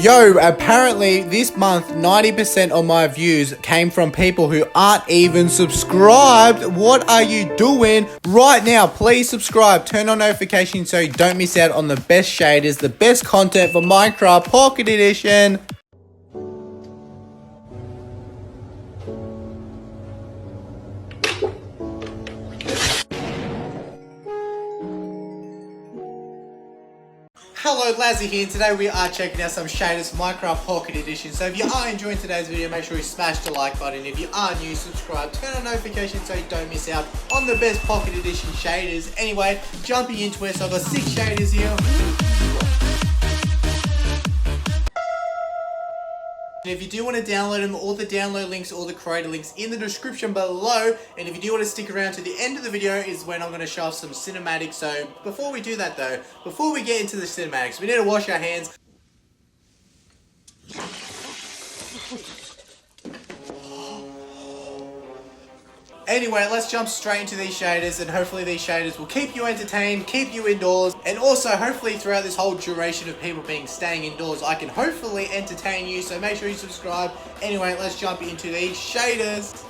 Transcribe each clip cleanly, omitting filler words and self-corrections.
Yo, apparently this month 90% of my views came from people who aren't even subscribed. What are you doing? Right now, please subscribe, turn on notifications so you don't miss out on the best shaders, the best content for Minecraft Pocket Edition. Hello, Lazzy here, and today we are checking out some shaders Minecraft Pocket Edition. So if you are enjoying today's video, make sure you smash the like button. If you are new, subscribe, turn on notifications so you don't miss out on the best Pocket Edition shaders. Anyway, jumping into it, so I've got 6 shaders here. And if you do want to download them, all the download links, all the creator links in the description below. And if you do want to stick around to the end of the video is when I'm going to show off some cinematics. So before we do that though, before we get into the cinematics, we need to wash our hands. Anyway, let's jump straight into these shaders, and hopefully these shaders will keep you entertained, keep you indoors, and also hopefully throughout this whole duration of people staying indoors, I can hopefully entertain you, so make sure you subscribe. Anyway, let's jump into these shaders.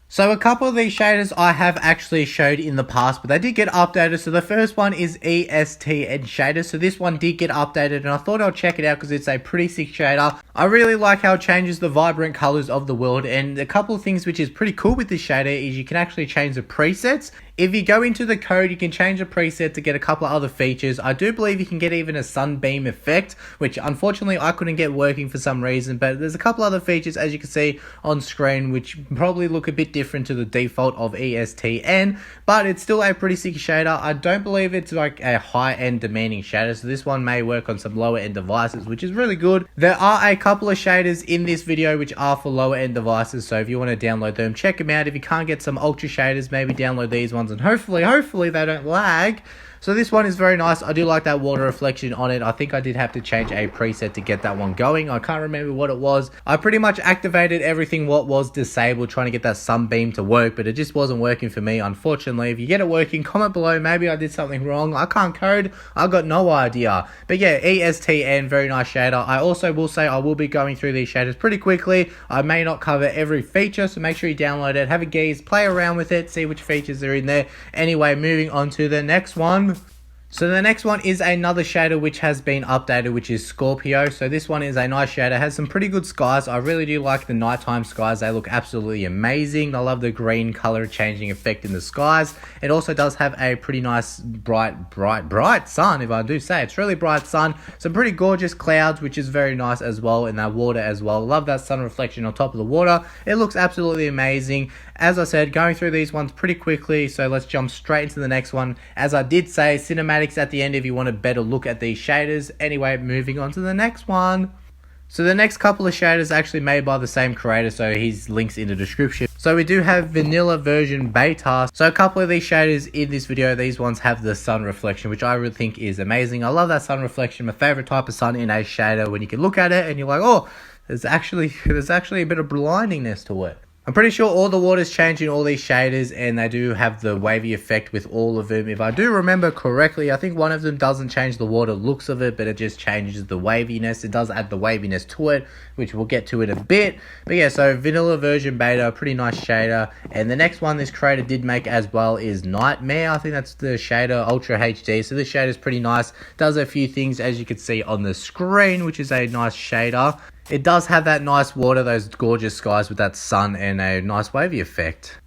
So a couple of these shaders I have actually showed in the past, but they did get updated. So the first one is EST Edge shader. So this one did get updated, and I thought I'll check it out because it's a pretty sick shader. I really like how it changes the vibrant colors of the world, and a couple of things which is pretty cool with this shader is you can actually change the presets. If you go into the code, you can change the preset to get a couple of other features. I do believe you can get even a sunbeam effect, which unfortunately I couldn't get working for some reason, but there's a couple other features as you can see on screen which probably look a bit different to the default of ESTN, but it's still a pretty sick shader. I don't believe it's like a high-end demanding shader, so this one may work on some lower-end devices, which is really good. There are a couple of shaders in this video which are for lower-end devices, so if you want to download them, check them out. If you can't get some ultra shaders, maybe download these ones, and hopefully they don't lag. So this one is very nice. I do like that water reflection on it. I think I did have to change a preset to get that one going. I can't remember what it was. I pretty much activated everything what was disabled, trying to get that sunbeam to work, but it just wasn't working for me, unfortunately. If you get it working, comment below. Maybe I did something wrong. I can't code. I got no idea. But yeah, ESTN, very nice shader. I also will say I will be going through these shaders pretty quickly. I may not cover every feature, so make sure you download it, have a gaze, play around with it, see which features are in there. Anyway, moving on to the next one. So the next one is another shader which has been updated, which is Scorpio. So this one is a nice shader, has some pretty good skies. I really do like the nighttime skies. They look absolutely amazing. I love the green color changing effect in the skies. It also does have a pretty nice bright sun, if I do say. It's really bright sun. Some pretty gorgeous clouds, which is very nice as well, in that water as well. Love that sun reflection on top of the water. It looks absolutely amazing. As I said, going through these ones pretty quickly, so let's jump straight into the next one. As I did say, cinematics at the end if you want a better look at these shaders. Anyway, moving on to the next one. So the next couple of shaders are actually made by the same creator, so his link's in the description. So we do have vanilla version beta. So a couple of these shaders in this video, these ones have the sun reflection, which I really think is amazing. I love that sun reflection, my favorite type of sun in a shader, when you can look at it and you're like, oh, there's actually a bit of blindiness to it. I'm pretty sure all the water's changed in all these shaders, and they do have the wavy effect with all of them. If I do remember correctly, I think one of them doesn't change the water looks of it, but it just changes the waviness. It does add the waviness to it, which we'll get to in a bit. But yeah, so vanilla version beta, pretty nice shader. And the next one this creator did make as well is Nightmare. I think that's the shader Ultra HD. So this shader is pretty nice. Does a few things as you can see on the screen, which is a nice shader. It does have that nice water, those gorgeous skies with that sun, and a nice wavy effect.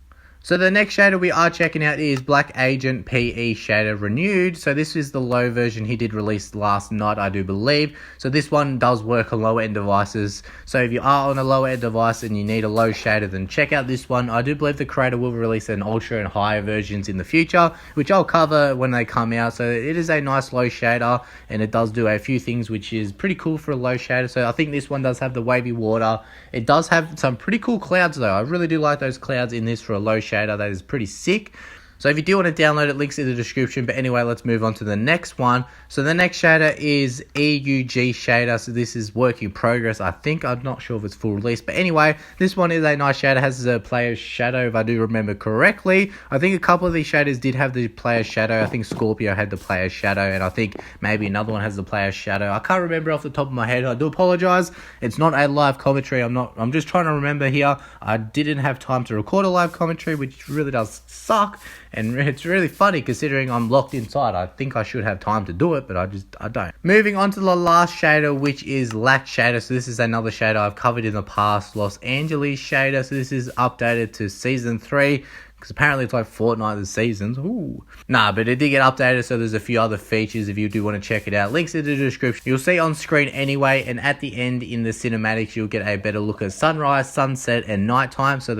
So the next shader we are checking out is Black Agent PE shader renewed. So this is the low version he did release last night, I do believe. So this one does work on lower end devices. So if you are on a lower end device and you need a low shader, then check out this one. I do believe the creator will release an ultra and higher versions in the future, which I'll cover when they come out. So it is a nice low shader, and it does do a few things which is pretty cool for a low shader. So I think this one does have the wavy water. It does have some pretty cool clouds though. I really do like those clouds in this for a low shader. That is pretty sick. So if you do want to download it, links in the description. But anyway, let's move on to the next one. So the next shader is EUG shader. So this is work in progress. I think, I'm not sure if it's full release. But anyway, this one is a nice shader. It has a player's shadow, if I do remember correctly. I think a couple of these shaders did have the player's shadow. I think Scorpio had the player's shadow, and I think maybe another one has the player's shadow. I can't remember off the top of my head. I do apologize. It's not a live commentary. I'm just trying to remember here. I didn't have time to record a live commentary, which really does suck, and it's really funny considering I'm locked inside. I think I should have time to do it, but I don't. Moving on to the last shader, which is Lack shader. So this is another shader I've covered in the past, Los Angeles shader. So this is updated to season 3. Because apparently it's like Fortnite this seasons. Ooh. Nah, but it did get updated, so there's a few other features if you do want to check it out. Links in the description. You'll see on screen anyway, and at the end in the cinematics, you'll get a better look at sunrise, sunset, and nighttime. So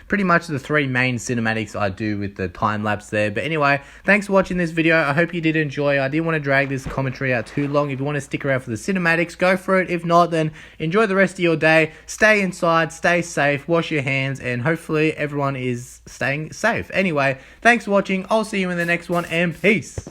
pretty much the three main cinematics I do with the time lapse there. But anyway, thanks for watching this video. I hope you did enjoy. I didn't want to drag this commentary out too long. If you want to stick around for the cinematics, go for it. If not, then enjoy the rest of your day. Stay inside, stay safe, wash your hands, and hopefully everyone is staying safe. Anyway, thanks for watching. I'll see you in the next one, and peace.